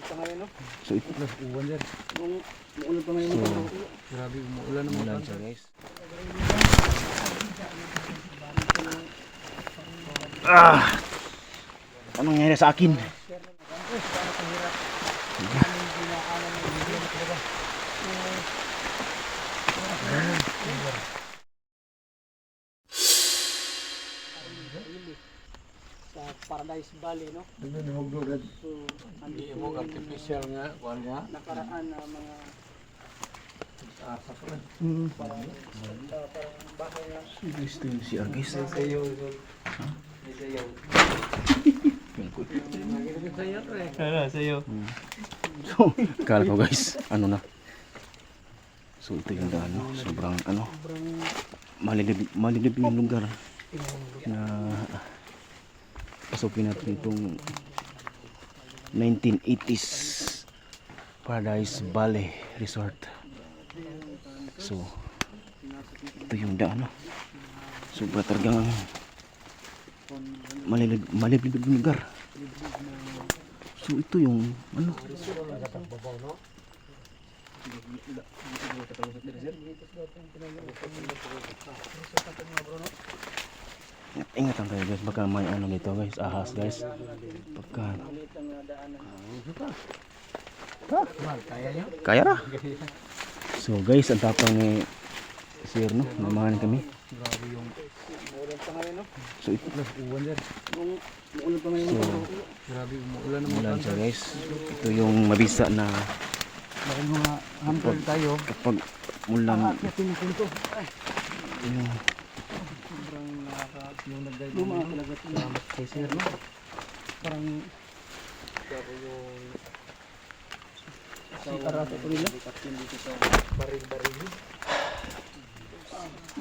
So ito Uwan dyan. Umuulan pa ngayon. Grabe, umuulan naman. umulan siya guys. Anong nangyari sa akin? Sa Paradise Valley, no? Ano ni Hugdogad? So, Hindi andito mo yung artificial nga. Kuhan nga. nakaraan na mga Asa ko lang. parang bahay na. Guys, ito yung CR guys. Sayaw. Sayaw. Sayaw eh. Ano, sa'yo? So, kala ko guys, ano na. So ito yung daan, no? Sobrang ano, malilib yung lugar na pasukin natin itong 1980s Paradise Valley Resort. So ito yung daan, no? Sobra talagang malilib yung lugar. So ito yung ano, ingatan kayo guys, baka may ano dito guys, ahas guys. Pagka Kaya niya? kaya ra. So guys, ang tapang ni Sir, no, namahan kami. Grabe yung Umuulan pa ngayon, no? So ito uwan dyan. Umuulan pa ngayon. Grabe, umuulan naman. umulan siya guys. Ito yung mabisa na Dahil mga hunter tayo. kapag umulan Natin yung punto. yung Sobrang yung nag-guide Luma talaga ito. Salamat kay Sir, no? Parang Grabe yung si Arato ko nila. baril-baril.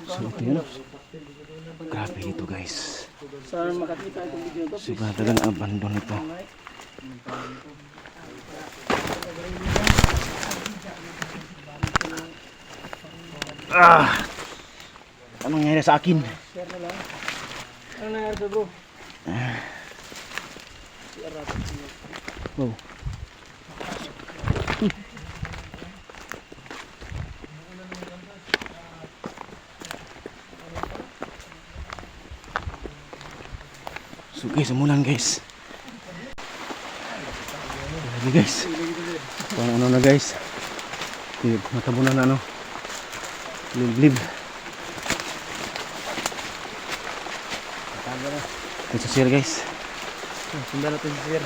so ito yun. Grabe dito guys. Saan makakita itong video na ito? Sobra talagang abandon ito. Anong nangyari sa akin? Share na lang. Ano nangyari sa bro? Si Arato. Wow. So guys, umulan guys. Grabe guys. Parang ano na guys. Matabunan na ano. Liblib. Ito sa sir guys. Sundan natin si Sir.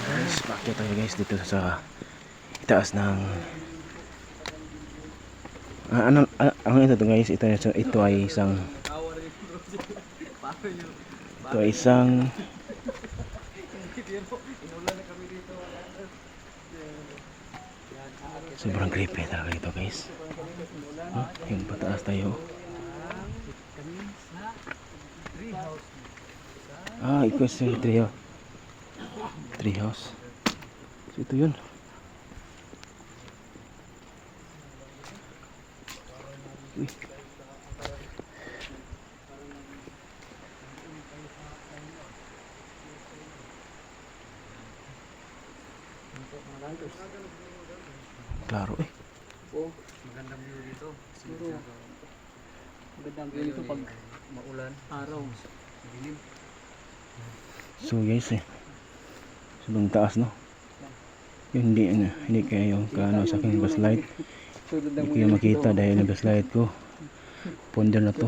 Guys, bakit tayo guys dito sa itaas ng ano ito guys, ito ay isang sobrang creepy talaga ito guys. Yung pataas tayo. Ito si tree house. So ito yun. Uy. Klaro eh. Oh, Magandang view dito. siguro. Magandang view nito pag Maulan. araw. Dilim. So guys sobrang taas no. Yung hindi kayo kaano sa aking gaslight. Hindi kayo makita dahil yung gaslight ko ponder na to.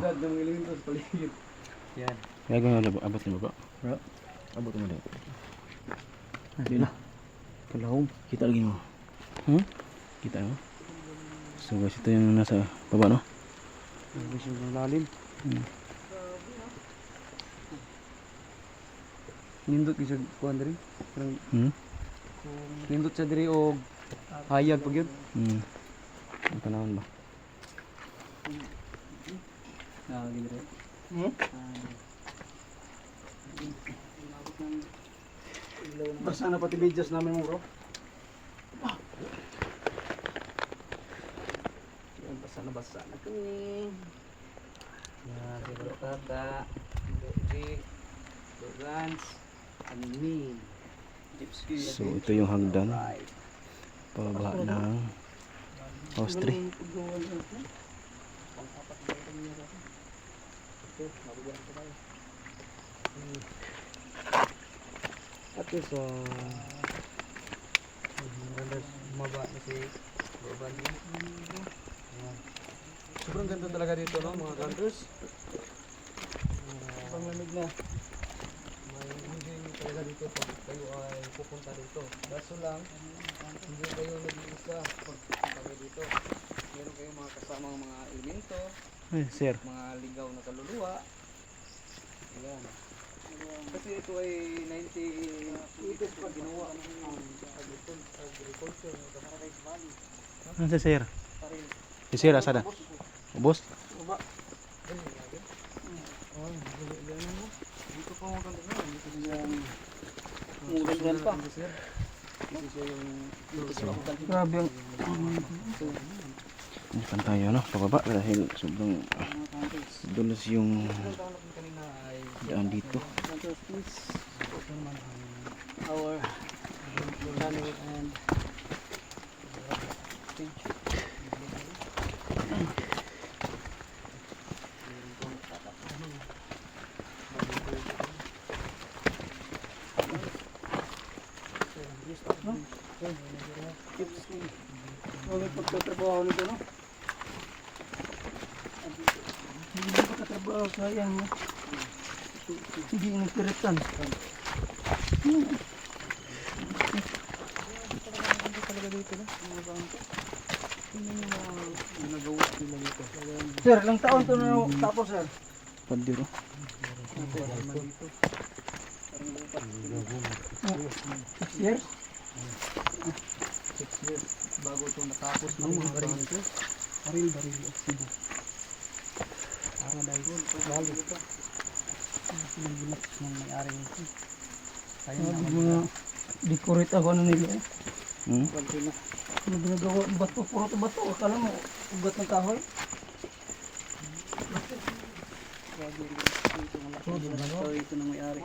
Yan. Kaya gano'n na abot na ba? Bro? Abot mo dito. Hindi na. Kalahom. Kita lagi mo. Kita mo. So guys, ito yung nasa baba no. Ang lalim. Nindot isa kuan diri. Parang nindot sa diri og hayag pag yun. Ang panahon ba? Gidire. Basta na pati videos namin mo bro. Basa na kami. Yan, siguro tata. Doji. Dogans. Amin. Gypsy. So ito yung hagdan pababa ng house tree. At so ganda maba na si Boban. Sobrang ganda talaga dito, no, mga campers. Sobrang lamig na. May enjoy nyo talaga dito pag kayo ay pupunta dito. Kaso lang, hindi kayo nag-iisa pag kayo dito. Meron kayong mga kasamang mga elemento, Ay, sir. mga ligaw na kaluluwa. Ayan. Kasi ito ay 90 pa ginawa ng agriculture ng Paradise Valley. Ano si sir? Parin. Si sir, asa na? Ubos? Uba. Oh, yan mo. Dito pa mga kanto na. Dito siya yung mudan pa. Dito siya yung grabe ang Hindi pa tayo, no? Pababa dahil sobrang dulos yung kanina ay daan dito. our running and Ano pagtatrabaho nito, no? Hindi pagtatrabaho, sayang, no? Hindi inipiritan. Sir, ilang taon to na tapos, sir? Padiro. 6 years? 6 years bago ito natapos ng mga baril nito. Baril at sibo. Para dahil bali ito. Ang binak ng may-ari nito. Kaya na decorate ako ano nila eh. Ano ginagawa? Bato, puro to bato. Akala mo, ugat ng kahoy. Ito ng may-ari.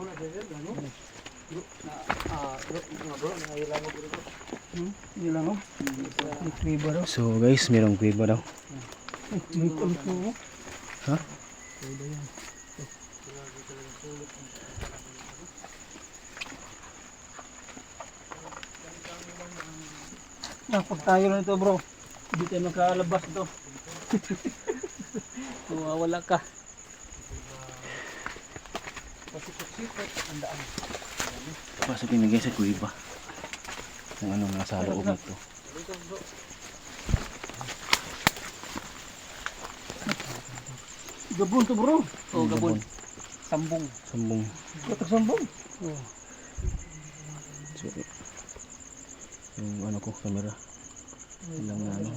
Nilango? Kuiba daw. So guys, merong kuiba daw. May kulito. Ha? Pag tayo na ito, bro, hindi tayo makalabas ito. Mawawala ka. Pasipot-sipot, ang daan. Pasok pinigay sa kuiba. Yung ano nasa loob nito. Gabon to, bro. Yung gabon. Sambong. Sambong. Katak sambong. So, yung ano ko, camera. Ilang ano.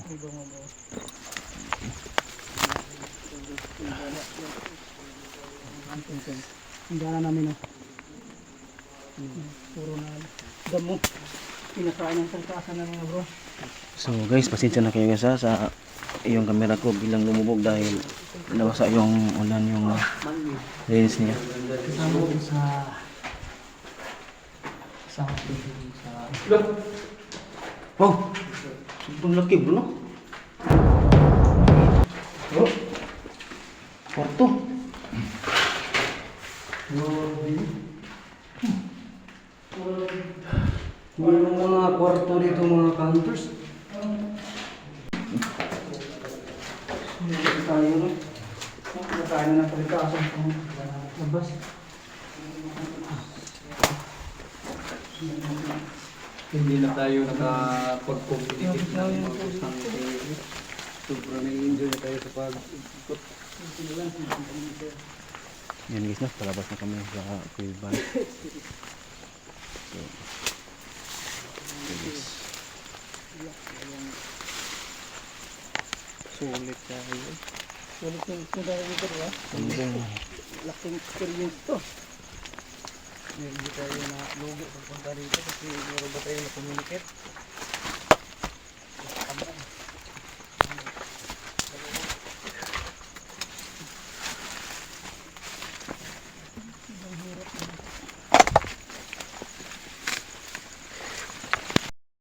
Ang dala namin, no? Puro na damo. Pinakain ng sarkasan na mga, bro. So guys, pasensya na kayo guys ha, sa yung camera ko bilang lumubog dahil nawasa yung ulan yung lens niya. Kasama ko sa Wow! Sobrang laki bro, no? Bro? Kwarto. Mayroong mga kwarto dito, mga counters. Dito tayo, no? Dito tayo na palikasan pang labas. Hindi na tayo nakapag-competitive na yung mga sobrang na-enjoy na tayo sa pag-ikot. Yan guys na, palabas na kami sa kuiban. So, guys. Sulit tayo. Sulit yung tayo dito, ha? Sambong. Laking experience to. Hindi tayo na lugi pagpunta dito kasi meron ba tayo na communicate.